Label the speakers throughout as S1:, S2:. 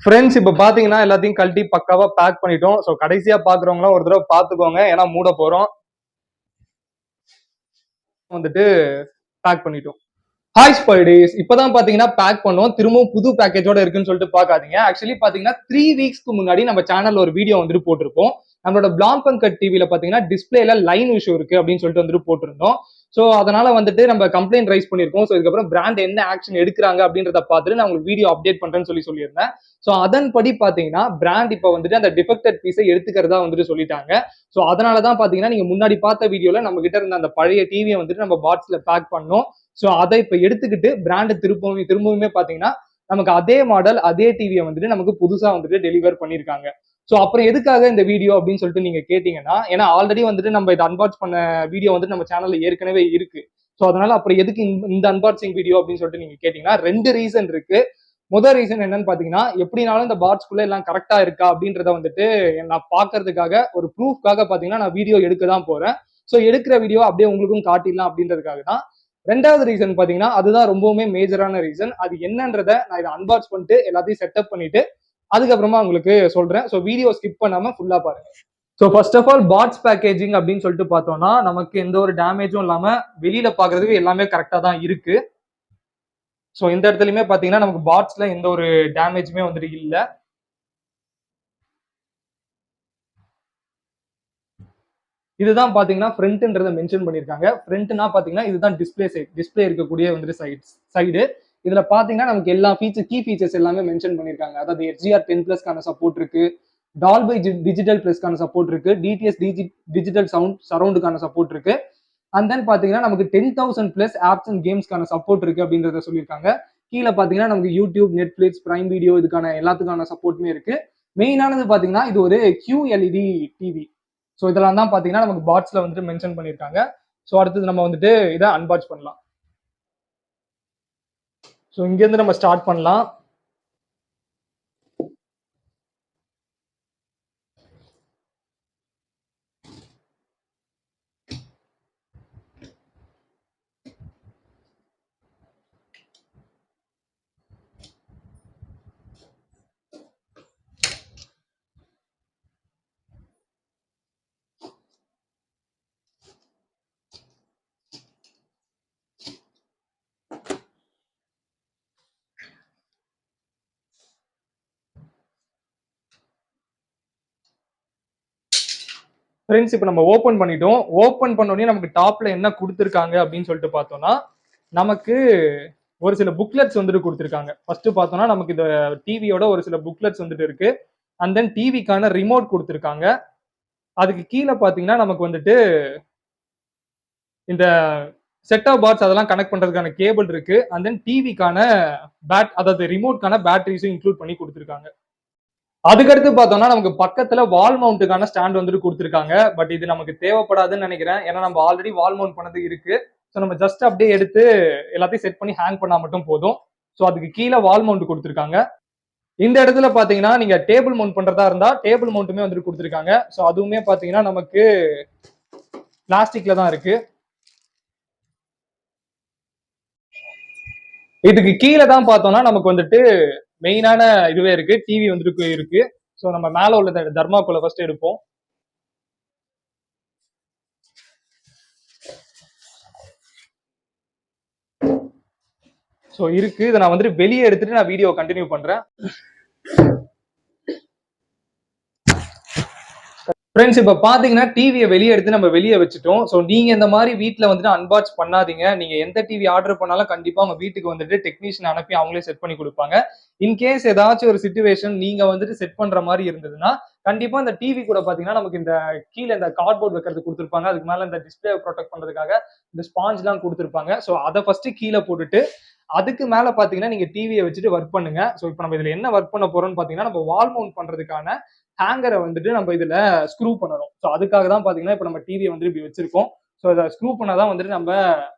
S1: Friends இப்போ பாத்தீங்கன்னா எல்லாத்தையும் கழட்டி பக்காவா பேக் பண்ணிட்டோம். ஸோ கடைசியா பாக்குறவங்களாம் ஒரு தடவை பாத்துக்கோங்க, ஏன்னா மூட போறோம். வந்துட்டு பேக் பண்ணிட்டோம். ஹாய் ஸ்பைடேஸ், இப்பதான் பாத்தீங்கன்னா பேக் பண்ணோம். திரும்பவும் புது பேக்கேஜோட இருக்குன்னு சொல்லிட்டு பாக்காதீங்க. ஆக்சுவலி பாத்தீங்கன்னா 3 வீக்ஸ்க்கு முன்னாடி நம்ம சேனல்ல ஒரு வீடியோ வந்துட்டு போட்டிருப்போம். நம்மளோட பிளாக் பங்கட் டிவில பாத்தீங்கன்னா டிஸ்பிளேல லைன் இஷ்யூ இருக்கு அப்படின்னு சொல்லிட்டு வந்துட்டு போட்டிருந்தோம். ஸோ அதனால வந்துட்டு நம்ம கம்ப்ளைண்ட் ரைஸ் பண்ணிருக்கோம். ஸோ இதுக்கப்புறம் பிராண்ட் என்ன ஆக்ஷன் எடுக்கிறாங்க அப்படின்றத பார்த்துட்டு நான் உங்களுக்கு வீடியோ அப்டேட் பண்றேன்னு சொல்லியிருந்தேன். ஸோ அதன்படி பாத்தீங்கன்னா பிராண்ட் இப்போ வந்துட்டு அந்த டிஃபெக்டட் பீஸை எடுத்துக்கிறதா வந்துட்டு சொல்லிட்டாங்க. ஸோ அதனாலதான் பாத்தீங்கன்னா நீங்க முன்னாடி பார்த்த வீடியோல நம்ம கிட்ட இருந்த அந்த பழைய டிவியை வந்துட்டு நம்ம பாக்ஸ்ல பேக் பண்ணோம். ஸோ அதை இப்ப எடுத்துக்கிட்டு பிராண்ட் திரும்பவுமே பாத்தீங்கன்னா நமக்கு அதே மாடல் அதே டிவியை வந்துட்டு நமக்கு புதுசா வந்துட்டு டெலிவர் பண்ணிருக்காங்க. ஸோ அப்புறம் எதுக்காக இந்த வீடியோ அப்படின்னு சொல்லிட்டு நீங்க கேட்டீங்கன்னா, ஏன்னா ஆல்ரெடி வந்துட்டு நம்ம இதை அன்பாக்ஸ் பண்ண வீடியோ வந்து நம்ம சேனல்ல ஏற்கனவே இருக்கு. ஸோ அதனால அப்புறம் எதுக்கு இந்த அன்பாக்சிங் வீடியோ அப்படின்னு சொல்லிட்டு நீங்க கேட்டீங்கன்னா 2 ரீசன் இருக்கு. முதல் ரீசன் என்னன்னு பாத்தீங்கன்னா, எப்படினாலும் இந்த பாக்ஸ்குள்ள எல்லாம் கரெக்டா இருக்கா அப்படின்றத வந்துட்டு நான் பாக்குறதுக்காக ஒரு ப்ரூஃப்காக பாத்தீங்கன்னா நான் வீடியோ எடுக்க தான் போறேன். ஸோ எடுக்கிற வீடியோ அப்படியே உங்களுக்கும் காட்டிடலாம் அப்படின்றதுக்காக தான். ரெண்டாவது ரீசன் பாத்தீங்கன்னா அதுதான் ரொம்பவுமே மேஜரான ரீசன். அது என்னன்றத நான் இதை அன்பாக்ஸ் பண்ணிட்டு எல்லாத்தையும் செட்டப் பண்ணிட்டு அதுக்கப்புறமா உங்களுக்கு சொல்றேன். ஸோ வீடியோ ஸ்கிப் பண்ணாம ஃபுல்லா பாருங்க. So first of all box packaging அப்படின்னு சொல்லிட்டு பார்த்தோம்னா நமக்கு எந்த ஒரு டேமேஜும் இல்லாம வெளியில பாக்குறதுக்கு எல்லாமே கரெக்டா தான் இருக்கு. ஸோ இந்த இடத்துலயுமே பாத்தீங்கன்னா நமக்கு பாக்ஸ்ல எந்த ஒரு டேமேஜுமே வந்துட்டு இல்ல. இதுதான் பாத்தீங்கன்னா ஃப்ரண்ட்ன்றத மென்ஷன் பண்ணிருக்காங்க. ஃப்ரண்ட்னா பாத்தீங்கன்னா இதுதான் டிஸ்பிளே சைடு, டிஸ்பிளே இருக்கக்கூடிய வந்துட்டு சைடு. இதுல பாத்தீங்கன்னா நமக்கு எல்லா கீ ஃபீச்சர்ஸ் எல்லாமே மென்ஷன் பண்ணிருக்காங்க. அதாவது HDR10+க்கான சப்போர்ட் இருக்கு, டால்பை டிஜிட்டல் பிளஸ்க்கான சப்போர்ட் இருக்கு, DTS டிஜிட்டல் சவுண்ட் சரௌண்டுக்கான சப்போர்ட் இருக்கு. அண்ட் தென் பாத்தீங்கன்னா நமக்கு 10,000+ ஆப்ஸ் அண்ட் கேம்ஸ்க்கான சப்போர்ட் இருக்கு அப்படின்றத சொல்லியிருக்காங்க. கீழே பாத்தீங்கன்னா நமக்கு யூடியூப், நெட்ஃபிளிக்ஸ், பிரைம் வீடியோ இதுக்கான எல்லாத்துக்கான சப்போர்ட்டுமே இருக்கு. மெயினானது பாத்தீங்கன்னா இது ஒரு QLED டிவி. ஸோ இதெல்லாம் தான் பாத்தீங்கன்னா நமக்கு பாக்ஸ்ல வந்துட்டு மென்ஷன் பண்ணியிருக்காங்க. ஸோ அடுத்தது நம்ம வந்துட்டு இதை அன்பாக்ஸ் பண்ணலாம். ஸோ இங்கேருந்து நம்ம ஸ்டார்ட் பண்ணலாம். ஃப்ரெண்ட்ஸ் இப்போ நம்ம ஓப்பன் பண்ணிட்டோம். ஓப்பன் பண்ணோடனே நமக்கு டாப்ல என்ன கொடுத்துருக்காங்க அப்படின்னு சொல்லிட்டு பார்த்தோம்னா நமக்கு ஒரு சில புக்லெட்ஸ் வந்துட்டு கொடுத்துருக்காங்க. ஃபர்ஸ்ட் பார்த்தோம்னா நமக்கு இந்த டிவியோட ஒரு சில புக்லெட்ஸ் வந்துட்டு இருக்கு. அண்ட் தென் டிவிக்கான ரிமோட் கொடுத்துருக்காங்க. அதுக்கு கீழே பார்த்தீங்கன்னா நமக்கு வந்துட்டு இந்த செட் ஆஃப் பாக்ஸ் அதெல்லாம் கனெக்ட் பண்றதுக்கான கேபிள் இருக்கு. அண்ட் தென் டிவிக்கான அதாவது ரிமோட்கான பேட்டரிஸும் இன்க்ளூட் பண்ணி கொடுத்துருக்காங்க. அதுக்கடுத்து பார்த்தோம்னா நமக்கு பக்கத்துல வால் மவுண்ட்டுக்கான ஸ்டாண்ட் வந்துட்டு கொடுத்துருக்காங்க. பட் இது நமக்கு தேவைப்படாதுன்னு நினைக்கிறேன், ஏன்னா நம்ம ஆல்ரெடி வால் மவுண்ட் பண்ணது இருக்கு. ஸோ நம்ம ஜஸ்ட் அப்படியே எடுத்து எல்லாத்தையும் செட் பண்ணி ஹேங் பண்ணா மட்டும் போதும். ஸோ அதுக்கு கீழே வால் மவுண்ட் கொடுத்துருக்காங்க. இந்த இடத்துல பாத்தீங்கன்னா நீங்க டேபிள் மவுண்ட் பண்றதா இருந்தா டேபிள் மவுண்ட்டுமே வந்துட்டு கொடுத்துருக்காங்க. ஸோ அதுவுமே பாத்தீங்கன்னா நமக்கு பிளாஸ்டிக்ல தான் இருக்கு. இதுக்கு கீழே தான் பார்த்தோம்னா நமக்கு வந்துட்டு மெயினான இதுவே இருக்கு, டிவி வந்துட்டு இருக்கு. ஸோ நம்ம மேல உள்ள தர்மாக்கோலை ஃபர்ஸ்ட் எடுப்போம். ஸோ இருக்கு, இதை நான் வந்துட்டு வெளியே எடுத்துட்டு நான் வீடியோ கண்டினியூ பண்றேன். ஃப்ரெண்ட்ஸ் இப்போ பாத்தீங்கன்னா டிவியை வெளியே எடுத்து நம்ம வெளியே வச்சுட்டோம். ஸோ நீங்க இந்த மாதிரி வீட்டில் வந்துட்டு அன்பாக்ஸ் பண்ணாதீங்க. நீங்க எந்த டிவி ஆர்டர் பண்ணாலும் கண்டிப்பா உங்க வீட்டுக்கு வந்துட்டு டெக்னீஷியன் அனுப்பி அவங்களே செட் பண்ணி கொடுப்பாங்க. இன்கேஸ் ஏதாச்சும் ஒரு சிச்சுவேஷன் நீங்க வந்துட்டு செட் பண்ற மாதிரி இருந்ததுன்னா கண்டிப்பா இந்த டிவி கூட பாத்தீங்கன்னா நமக்கு இந்த கீழே இந்த கார்ட்போர்ட் வைக்கிறது கொடுத்துருப்பாங்க. அதுக்கு மேல இந்த டிஸ்பிளே ப்ரொடெக்ட் பண்றதுக்காக இந்த ஸ்பாஞ்ச் எல்லாம் கொடுத்துருப்பாங்க. ஸோ அதை ஃபர்ஸ்ட் கீழே போட்டுட்டு அதுக்கு மேல பாத்தீங்கன்னா நீங்க டிவியை வச்சுட்டு ஒர்க் பண்ணுங்க. ஸோ இப்போ நம்ம இதுல என்ன ஒர்க் பண்ண போறோம்னு பாத்தீங்கன்னா நம்ம வால் மவுண்ட் பண்றதுக்கான ஹேங்கரை வந்துட்டு நம்ம இதுல ஸ்க்ரூ பண்ணணும். ஸோ அதுக்காக தான் பாத்தீங்கன்னா இப்போ நம்ம டிவியை வந்து இப்படி வச்சிருக்கோம். ஸோ இதை ஸ்க்ரூ பண்ணாதான் வந்துட்டு நம்ம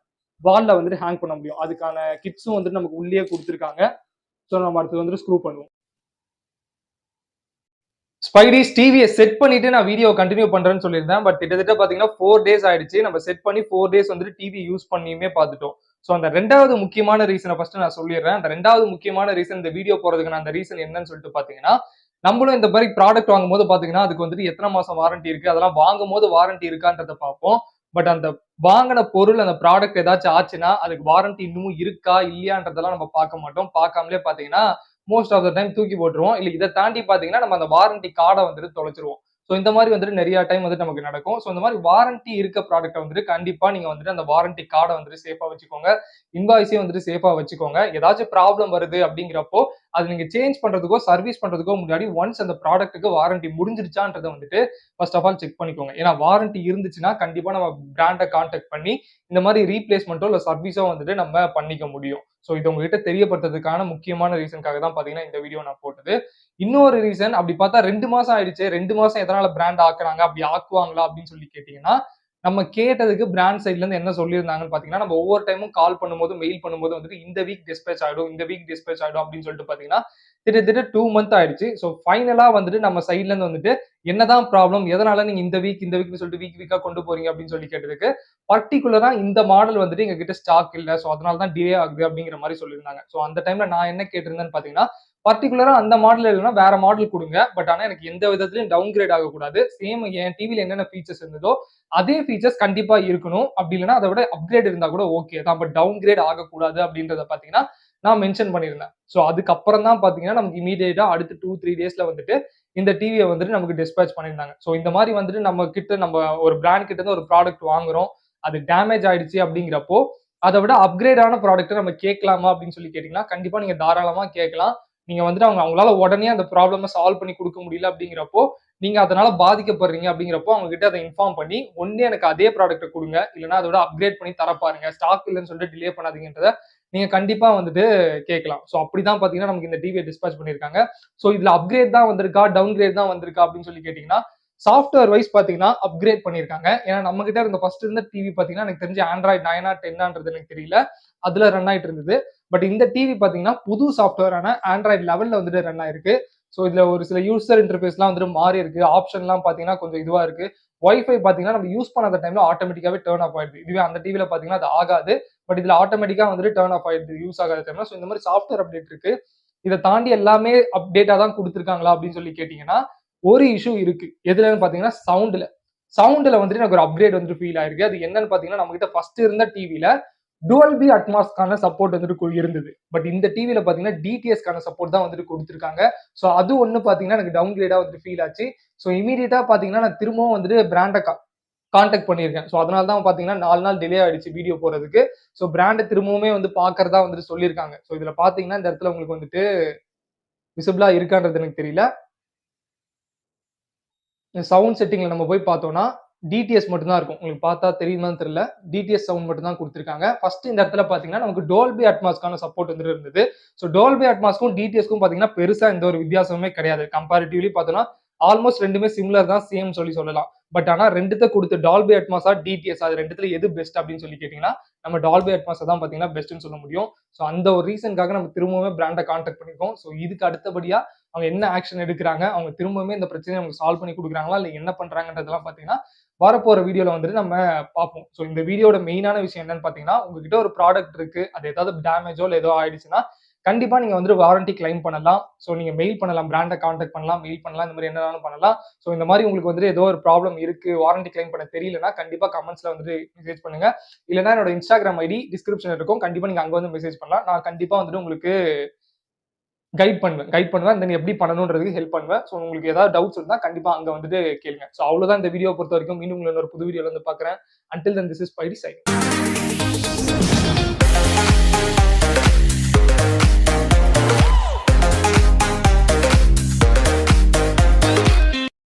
S1: வால்ல வந்துட்டு ஹேங் பண்ண முடியும். அதுக்கான கிட்ஸும் வந்துட்டு நமக்கு உள்ளே கொடுத்துருக்காங்க. ஸோ நம்ம அடுத்து வந்துட்டு ஸ்க்ரூ பண்ணுவோம். ஸ்பைடிஸ் டிவியை செட் பண்ணிட்டு நான் வீடியோ கண்டினியூ பண்றேன்னு சொல்லியிருந்தேன். பட் கிட்டத்தட்ட பாத்தீங்கன்னா 4 days ஆயிடுச்சு. நம்ம செட் பண்ணி 4 days வந்துட்டு டிவி யூஸ் பண்ணியுமே பார்த்துட்டோம். ஸோ அந்த ரெண்டாவது முக்கியமான ரீசனை ஃபர்ஸ்ட் நான் சொல்லிடுறேன். அந்த ரெண்டாவது முக்கியமான ரீசன் இந்த வீடியோ போறதுக்கான அந்த ரீசன் என்னன்னு சொல்லிட்டு பாத்தீங்கன்னா, நம்மளும் இந்த மாதிரி ப்ராடக்ட் வாங்கும்போது பாத்தீங்கன்னா அதுக்கு வந்துட்டு எத்தனை மாசம் வாரண்டி இருக்கு, அதெல்லாம் வாங்கும்போது வாரண்டி இருக்கான்றத பார்ப்போம். பட் அந்த வாங்கின பொருள் அந்த ப்ராடக்ட் ஏதாச்சும் ஆச்சுன்னா அதுக்கு வாரண்டி இன்னமும் இருக்கா இல்லையான்றதெல்லாம் நம்ம பார்க்க மாட்டோம். பார்க்காமலே பாத்தீங்கன்னா மோஸ்ட் ஆஃப் த டைம் தூக்கி போட்டுருவோம். இல்ல இதை தாண்டி பாத்தீங்கன்னா நம்ம அந்த வாரண்டி கார்டை வந்துட்டு தொலைச்சிருவோம். ஸோ இந்த மாதிரி வந்துட்டு நிறைய டைம் வந்துட்டு நமக்கு நடக்கும். ஸோ இந்த மாதிரி வாரண்டி இருக்க ப்ராடக்ட்டை வந்துட்டு கண்டிப்பா நீங்க வந்துட்டு அந்த வாரண்டி கார்டை வந்துட்டு சேஃபா வச்சுக்கோங்க. இன்வாய்ஸையும் வந்துட்டு சேஃபா வச்சுக்கோங்க. ஏதாச்சும் ப்ராப்ளம் வருது அப்படிங்கிறப்போ அது நீங்க சேஞ்ச் பண்றதுக்கோ சர்வீஸ் பண்றதுக்கோ முன்னாடி ஒன்ஸ் அந்த ப்ராடக்ட்டுக்கு வாரண்டி முடிஞ்சிருச்சான்றதை வந்துட்டு ஃபர்ஸ்ட் ஆஃப் ஆல் செக் பண்ணிக்கோங்க. ஏன்னா வாரண்டி இருந்துச்சுன்னா கண்டிப்பா நம்ம பிராண்டை கான்டாக்ட் பண்ணி இந்த மாதிரி ரீப்ளேஸ்மெண்ட்டோ இல்லை சர்வீஸோ வந்துட்டு நம்ம பண்ணிக்க முடியும். ஸோ இது உங்ககிட்ட தெரியப்படுத்துறதுக்கான முக்கியமான ரீசனுக்காக தான் பாத்தீங்கன்னா இந்த வீடியோ நான் போட்டது. இன்னொரு ரீசன் அப்படி பார்த்தா 2 மாசம் ஆயிடுச்சு, 2 மாசம் எதனால பிராண்ட் ஆக்குறாங்க, அப்படி ஆக்குவாங்களா அப்படின்னு சொல்லி கேட்டீங்கன்னா, நம்ம கேட்டதுக்கு பிராண்ட் சைட்ல இருந்து என்ன சொல்லியிருந்தாங்கன்னு பாத்தீங்கன்னா, நம்ம ஒவ்வொரு டைமும் கால் பண்ணும்போது மெயில் பண்ணும்போது வந்துட்டு இந்த வீக் டிஸ்பேச் ஆயிடும், இந்த வீக் டிஸ்பேச் ஆயிடும் அப்படின்னு சொல்லிட்டு பாத்தீங்கன்னா திட்டத்தட்ட 2 மந்த் ஆயிடுச்சு. ஸோ ஃபைனலா வந்துட்டு நம்ம சைட்ல இருந்து வந்துட்டு என்னதான் ப்ராப்ளம், எதனால நீங்க இந்த வீக்னு சொல்லிட்டு வீக்கா கொண்டு போறீங்க அப்படின்னு சொல்லி கேட்டதுக்கு பர்டிகுலரா இந்த மாடல் வந்துட்டு எங்க கிட்ட ஸ்டாக் இல்ல, ஸோ அதனால தான் டிலே ஆகுது அப்படிங்கிற மாதிரி சொல்லியிருந்தாங்க. ஸோ அந்த டைம்ல நான் என்ன கேட்டிருந்தேன்னு பாத்தீங்கன்னா, பர்டிகுலரா அந்த மாடல் இல்லைன்னா வேற மாடல் கொடுங்க. பட் ஆனா எனக்கு எந்த விதத்திலயும் டவுன் கிரேட் ஆகக்கூடாது. சேம் என் டிவில என்னென்ன ஃபீச்சர்ஸ் இருந்ததோ அதே ஃபீச்சர்ஸ் கண்டிப்பா இருக்கணும். அப்படி இல்லைன்னா அதை விட அப்கிரேட் இருந்தா கூட ஓகே தான். பட் டவுன் கிரேட் ஆகக்கூடாது அப்படின்றத பாத்தீங்கன்னா நான் மென்ஷன் பண்ணியிருந்தேன். ஸோ அதுக்கப்புறம் தான் பாத்தீங்கன்னா நமக்கு இமீடியட்டா அடுத்து 2-3 டேஸ்ல வந்துட்டு இந்த டிவியை வந்துட்டு நமக்கு டிஸ்பேச் பண்ணியிருந்தாங்க. ஸோ இந்த மாதிரி வந்துட்டு நம்ம ஒரு பிராண்ட் கிட்ட இருந்து ஒரு ப்ராடக்ட் வாங்குறோம், அது டேமேஜ் ஆயிடுச்சு அப்படிங்கிறப்போ அதை விட அப்கிரேடான ப்ராடக்ட்டை நம்ம கேட்கலாமா அப்படின்னு சொல்லி கேட்டீங்கன்னா கண்டிப்பா நீங்க தாராளமா கேட்கலாம். நீங்க வந்துட்டு அவங்களால உடனே அந்த ப்ராப்ளமை சால்வ் பண்ணி கொடுக்க முடியல அப்படிங்கிறப்போ நீங்க அதனால பாதிக்கப்படுறீங்க அப்படிங்கிறப்போ அவங்க கிட்ட அதை இன்ஃபார்ம் பண்ணி ஒண்ணு எனக்கு அதே ப்ராடக்ட்டை கொடுங்க, இல்லைன்னா அதோட அப்கிரேட் பண்ணி தர பாருங்க, ஸ்டாக் இல்லைன்னு சொல்லிட்டு டிலே பண்ணாதீங்கன்றத நீங்க கண்டிப்பா வந்துட்டு கேட்கலாம். ஸோ அப்படிதான் பாத்தீங்கன்னா நமக்கு இந்த டிவியை டிஸ்பேச் பண்ணியிருக்காங்க. ஸோ இதுல அப்கிரேட் தான் வந்திருக்கா, டவுன் கிரேட் தான் வந்திருக்கா அப்படின்னு சொல்லி கேட்டீங்கன்னா சாஃப்ட்வேர் வைஸ் பாத்தீங்கன்னா அப்கிரேட் பண்ணியிருக்காங்க. ஏன்னா நம்ம கிட்ட இருந்த ஃபர்ஸ்ட் இருந்த டிவி பாத்தீங்கன்னா எனக்கு தெரிஞ்சு ஆண்ட்ராய்டு 9 10 எனக்கு தெரியல, அதுல ரன் ஆயிட்டு இருந்தது. பட் இந்த டிவி பாத்தீங்கன்னா புது சாஃப்ட்வேரான ஆண்ட்ராய்டு லெவல்ல வந்துட்டு ரன் ஆயிருக்கு. ஸோ இதுல ஒரு சில யூசர் இன்டர்ஃபேஸ்லாம் வந்துட்டு மாறி இருக்கு. ஆப்ஷன்லாம் பாத்தீங்கன்னா கொஞ்சம் இதுவா இருக்கு. வைஃபை பாத்தீங்கன்னா நம்ம யூஸ் பண்ணாத டைம்ல ஆட்டோமேட்டிக்காவே டர்ன் ஆஃப் ஆயிடுது. இதுவே அந்த டிவில பாத்தீங்கன்னா அது ஆகாது. பட் இதுல ஆட்டோமேட்டிக்கா வந்துட்டு டர்ன் ஆஃப் ஆயிடுது யூஸ் ஆகாத டைம்ல. ஸோ இந்த மாதிரி சாஃப்ட்வேர் அப்டேட் இருக்கு. இதை தாண்டி எல்லாமே அப்டேட்டா தான் கொடுத்துருக்காங்களா அப்படின்னு சொல்லி கேட்டீங்கன்னா ஒரு இஷ்யூ இருக்கு. எதுலன்னு பாத்தீங்கன்னா சவுண்ட்ல வந்துட்டு எனக்கு ஒரு அப்கிரேட் வந்துட்டு ஃபீல் ஆயிருக்கு. அது என்னன்னு பாத்தீங்கன்னா நம்ம கிட்ட ஃபர்ஸ்ட் இருந்த டிவில டுவல்பி அட்மாஸ்க்கான சப்போர்ட் வந்துட்டு இருந்தது. பட் இந்த டிவில பாத்தீங்கன்னா டிடிஎஸ்க்கான சப்போர்ட் தான் வந்துட்டு கொடுத்துருக்காங்க. ஸோ அது ஒண்ணு பாத்தீங்கன்னா எனக்கு டவுன் கிரேடா வந்துட்டு ஃபீல் ஆச்சு. ஸோ இமீடியட்டா பாத்தீங்கன்னா நான் திரும்பவும் வந்துட்டு பிராண்டை கான்டாக்ட் பண்ணியிருக்கேன். ஸோ அதனால தான் பாத்தீங்கன்னா 4 நாள் டிலே ஆயிடுச்சு வீடியோ போறதுக்கு. ஸோ பிராண்டை திரும்பவுமே வந்து பாக்குறதா வந்துட்டு சொல்லியிருக்காங்க. ஸோ இதுல பாத்தீங்கன்னா இந்த இடத்துல உங்களுக்கு வந்துட்டு விசிபிளா இருக்கான்றது எனக்கு தெரியல. சவுண்ட் செட்டிங்ல நம்ம போய் பார்த்தோம்னா டிடிஎஸ் மட்டும் தான் இருக்கும். உங்களுக்கு பார்த்தா தெரியுமான்னு தெரியல. டிடிஎஸ் சவுண்ட் மட்டும் தான் கொடுத்துருக்காங்க. ஃபர்ஸ்ட் இந்த இடத்துல பாத்தீங்கன்னா நமக்கு டோல்பி அட்மாஸ்க்கான சப்போர்ட் வந்துட்டு இருந்தது. ஸோ டோல்பி அட்மாஸ்க்கும் டிடிஎஸ்க்கும் பாத்தீங்கன்னா பெருசா எந்த ஒரு வித்தியாசமுமே கிடையாது. கம்பேரிட்டிவ்லி பார்த்தோம்னா ஆல்மோஸ்ட் ரெண்டுமே சிமிலர் தான், சேம் சொல்லலாம். பட் ஆனா ரெண்டுத்த கொடுத்து டால்பி அட்மாஸா டிடிஎஸ் அது ரெண்டுத்துல எது பெஸ்ட் அப்படின்னு சொல்லி கேட்டீங்கன்னா நம்ம டால்பி அட்மாஸை தான் பாத்தீங்கன்னா பெஸ்ட்னு சொல்ல முடியும். ஸோ அந்த ஒரு ரீசனுக்காக நம்ம திரும்பவுமே பிராண்டை கான்டாக்ட் பண்ணிருக்கோம். ஸோ இதுக்கு அடுத்தபடியா அவங்க என்ன ஆக்ஷன் எடுக்கிறாங்க, அவங்க திரும்பவுமே இந்த பிரச்சனையை அவங்க சால்வ் பண்ணி கொடுக்குறாங்களா இல்லை என்ன பண்றாங்கன்றதெல்லாம் பாத்தீங்கன்னா வரப்போற வீடியோல வந்துட்டு நம்ம பார்ப்போம். ஸோ இந்த வீடியோட மெயினான விஷயம் என்னன்னு பாத்தீங்கன்னா உங்ககிட்ட ஒரு ப்ராடக்ட் இருக்கு, அது ஏதாவது டேமேஜோ இல்லை ஏதோ ஆயிடுச்சுன்னா கண்டிப்பா நீங்க வந்துட்டு வாரண்டி கிளைம் பண்ணலாம். ஸோ நீங்க மெயில் பண்ணலாம், பிராண்டை கான்டாக்ட் பண்ணலாம், மெயில் பண்ணலாம், இந்த மாதிரி என்னனாலும் பண்ணலாம். ஸோ இந்த மாதிரி உங்களுக்கு வந்துட்டு ஏதோ ஒரு ப்ராப்ளம் இருக்கு, வாரண்டி கிளைம் பண்ண தெரியலன்னா கண்டிப்பா கமெண்ட்ஸ்ல வந்துட்டு மெசேஜ் பண்ணுங்க. இல்லைன்னா என்னோட இன்ஸ்டாகிராம் ஐடி டிஸ்கிரிப்ஷன் இருக்கும், கண்டிப்பா நீங்க அங்க வந்து மெசேஜ் பண்ணலாம். நான் கண்டிப்பா வந்துட்டு உங்களுக்கு கைட் பண்ணுவேன். தென் எப்படி பண்ணணும்ன்றதுக்கு ஹெல்ப் பண்ணுவேன். ஸோ உங்களுக்கு ஏதாவது டவுட்ஸ் இருந்தா கண்டிப்பா அங்க வந்துட்டு கேளுங்க. ஸோ அவ்வளவுதான் இந்த வீடியோ பொறுத்த வரைக்கும். மீண்டும் உங்களை ஒரு புது வீடியோல வந்து பாக்குறேன். Until then, this is Spidey signing.